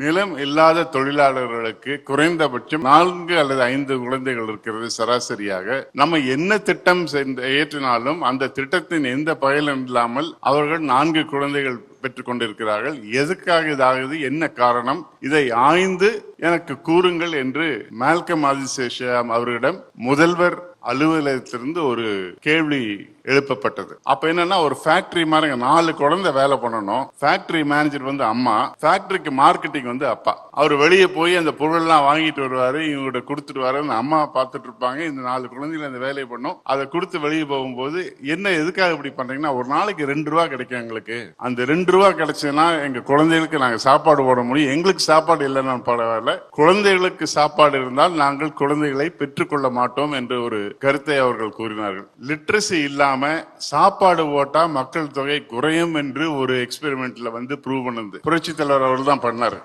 நிலம் இல்லாத தொழிலாளர்களுக்கு குறைந்தபட்சம் 4 அல்லது 5 குழந்தைகள் இருக்கிறது சராசரியாக. நம்ம என்ன திட்டம் ஏற்றினாலும் அந்த திட்டத்தின் எந்த பயனும் இல்லாமல் அவர்கள் 4 குழந்தைகள் பெற்றுக் கொண்டிருக்கிறார்கள். எதுக்காக இதாகுது, என்ன காரணம், இதை ஆய்ந்து எனக்கு கூறுங்கள் என்று மால்கம் ஆதிசேஷம் அவர்களிடம் முதல்வர் அலுவலகத்திலிருந்து ஒரு கேள்வி எழுப்பப்பட்டது. அப்ப என்னன்னா, ஒரு ஃபேக்டரி மாதிரி 4 குழந்தை வேலை பண்ணணும். ஃபேக்டரி மேனேஜர் வந்து அம்மா, ஃபேக்டரிக்கு மார்க்கெட்டிங் வந்து அப்பா. அவர் வெளியே போய் அந்த பொருள்லாம் வாங்கிட்டு வருவாரு, இவங்க கொடுத்துட்டு வர அம்மா பார்த்துட்டு இருப்பாங்க. இந்த 4 குழந்தைகள் அந்த வேலையை பண்ணும். அதை கொடுத்து வெளியே போகும்போது என்ன எதுக்காக இப்படி பண்றீங்கன்னா, ஒரு நாளைக்கு 2 ரூபா கிடைக்கும் எங்களுக்கு. அந்த 2 ரூபா கிடைச்சதுன்னா எங்க குழந்தைகளுக்கு நாங்க சாப்பாடு போட முடியும். எங்களுக்கு சாப்பாடு இல்லைன்னா பரவாயில்ல, குழந்தைகளுக்கு சாப்பாடு இருந்தால் நாங்கள் குழந்தைகளை பெற்றுக்கொள்ள மாட்டோம் என்று ஒரு கருத்தை அவர்கள் கூறினார்கள். லிட்ரசி இல்லாம சாப்பாடு போட்டா மக்கள் தொகை குறையும் என்று ஒரு எக்ஸ்பெரிமெண்ட்ல வந்து ப்ரூவ் பண்ணது புரட்சி தலைவர் அவர்கள் தான் பண்ணாரு.